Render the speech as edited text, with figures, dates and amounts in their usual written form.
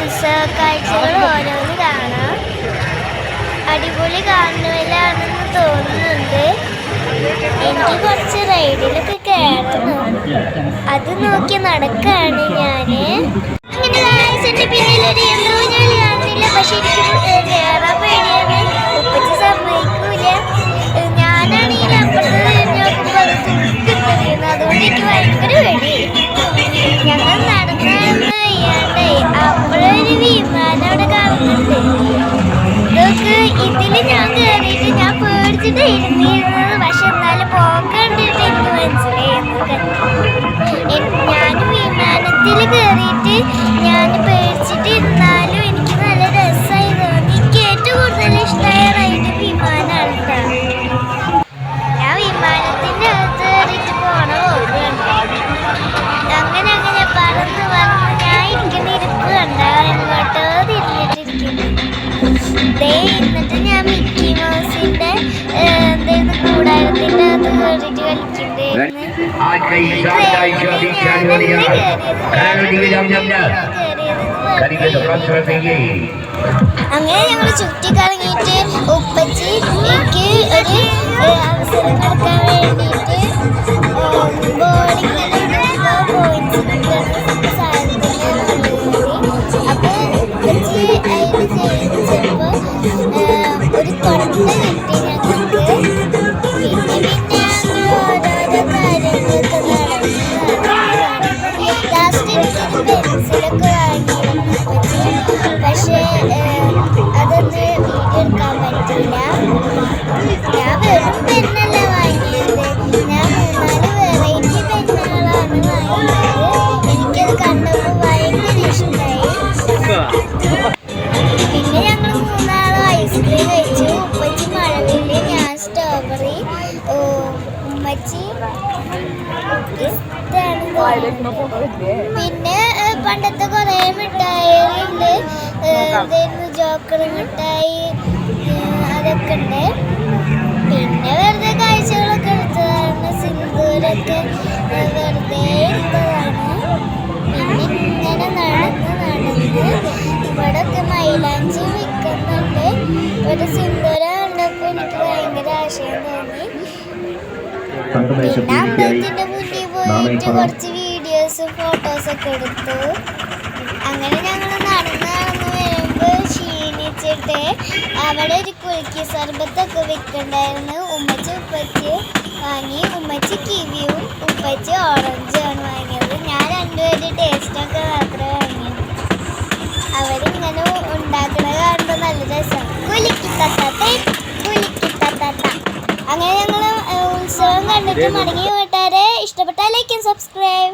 ഉത്സവ കാഴ്ചകൾ ഓരോന്ന് കാണാം. അടിപൊളി കാർണിവലാണെന്ന് തോന്നുന്നുണ്ട്. എനിക്ക് കുറച്ച് റൈഡിലൊക്കെ കയറണം. അത് നോക്കി നടക്കാണ് ഞാന്. അങ്ങനെ എന്റെ പിന്നിലൊരു യന്ത്രൂഞ്ഞാൽ കാണുന്നില്ല. പക്ഷെ എനിക്ക് കയറാൻ പേടിയാണ്. ഉപ്പച്ചി സമ്മതിക്കൂല. ഞാനാണെങ്കിൽ അപ്പുറത്ത് തിരിഞ്ഞ് നോക്കുമ്പോൾ അത് തുപ്പിത്തെറിയുന്നു. അതുകൊണ്ട് എനിക്ക് ഭയങ്കര പേടി. ഞങ്ങൾ നടന്നു വയ്യാണ്ടായി. അപ്പോഴൊരു വിമാനം അവിടെ കാണുന്നുണ്ട്. ഇതൊക്കെ ഇതില് ഞാൻ കയറിയിട്ട് ഞാൻ പേടിച്ചിട്ട് ഇരുന്നിരുന്നത്. പക്ഷെ എന്നാലും പോക്കണ്ടിട്ട് എനിക്ക് മനസ്സിലായിരുന്നത്. ഞാൻ വിമാനത്തിൽ കയറിയിട്ട് ഞാൻ പേടിച്ചിട്ട് ഇരുന്നാലും എനിക്ക് നല്ല രസമായി തോന്നി. എനിക്ക് ഏറ്റവും കൂടുതൽ ഇഷ്ടമായ റൈഡ് വിമാനമാണ്. ഞാൻ വിമാനത്തിന്റെ അകത്ത് കയറിയിട്ട് പോണ പോലെയുണ്ട്. അങ്ങനെ പറന്ന് ഞാൻ ഇരിക്കുന്ന ഇരിപ്പ് കണ്ട എങ്ങോട്ടോ തിരിഞ്ഞിട്ടിരിക്കുന്നു. എന്നിട്ട് ഞാൻ മിക്കി മൗസിന്റെ കൂടാരത്തിന്റെ അകത്ത് കയറിയിട്ട് കളിക്കണ്ടായിരുന്നു. അങ്ങനെ ഞങ്ങൾ ചുറ്റിക്കറങ്ങിയിട്ട് ഉപ്പച്ചി എനിക്ക് ഒരു അവസരം കൊടുക്കാൻ വേണ്ടിയിട്ട് ബോളിങ്ങിൽ പോയിന്റ്സ് കിട്ടുന്ന സാധനത്തിന് അപ്പൊ ഉപ്പച്ചി അതിന് ജയിച്ചപ്പോ ഒരു കൊട്ട കിട്ടി ഞങ്ങൾക്ക്. പിന്നെ ഓരോരോ കാര്യങ്ങളൊക്കെ നടന്നു. ലാസ്റ്റ് എനിക്കൊരു പെൻസിലൊക്കെ വാങ്ങിയിരുന്നു ഉപ്പച്ചി. പക്ഷേ അതൊന്ന് വീഡിയോ എടുക്കാൻ പറ്റില്ല. ഞാൻ വെറും പെണ്ണല്ല വാങ്ങിയത്. ഞാൻ 3-4 വെറൈറ്റി പെണ്ണുകളാണ് വാങ്ങിയത്. എനിക്കത് കണ്ടപ്പോൾ ഭയങ്കര ഇഷ്ടമായി. പിന്നെ ഞങ്ങൾ 3 ഐസ്ക്രീം കഴിച്ചു. ഉപ്പച്ചി മഴവില്ല്, ഞാൻ സ്ട്രോബെറി, ഉമ്മച്ചി പിന്നെ പണ്ടത്തെ കുറേ മിഠായികളുണ്ട്. ജോക്കർ മിഠായി അതൊക്കെ ഉണ്ട്. പിന്നെ വെറുതെ കാഴ്ചകളൊക്കെ എടുത്തതാണ്. സിന്ദൂരൊക്കെ വെറുതെ എടുത്തതാണ്. പിന്നെ ഇങ്ങനെ നടന്ന് ഇവിടെയൊക്കെ മൈലാഞ്ചി വിൽക്കുന്നുണ്ട്. ഒരു സിന്ദൂരം കണ്ടപ്പോൾ എനിക്ക് ഭയങ്കര ആശയം തോന്നി. പിന്നെ അമ്പലത്തിന്റെ മുന്നിൽ പോയിട്ട് കുറച്ച് വീഡിയോസും ഫോട്ടോസൊക്കെ എടുത്തു. അങ്ങനെ ഞങ്ങൾ നടന്ന് വരുമ്പോൾ ക്ഷീണിച്ചിട്ട് അവിടെ ഒരു കുലുക്കി സർബത്തൊക്കെ വിൽക്കണ്ടായിരുന്നു. ഉപ്പച്ചി വാങ്ങി. ഉമ്മച്ചി കിവിയും ഉപ്പച്ചി ഓറഞ്ചുമാണ് വാങ്ങിയത്. ഞാൻ രണ്ടുപേരും ടേസ്റ്റൊക്കെ മാത്രമേ വാങ്ങിയത്. അവരിങ്ങനെ ഉണ്ടാക്കണ കാണുമ്പോൾ നല്ല രസം. അങ്ങനെ ഞങ്ങൾ ഉത്സവം കണ്ടിട്ട് മടങ്ങി പോട്ടാരെ. ഇഷ്ടപ്പെട്ടാൽ ലൈക്ക് ആൻഡ് സബ്സ്ക്രൈബ്.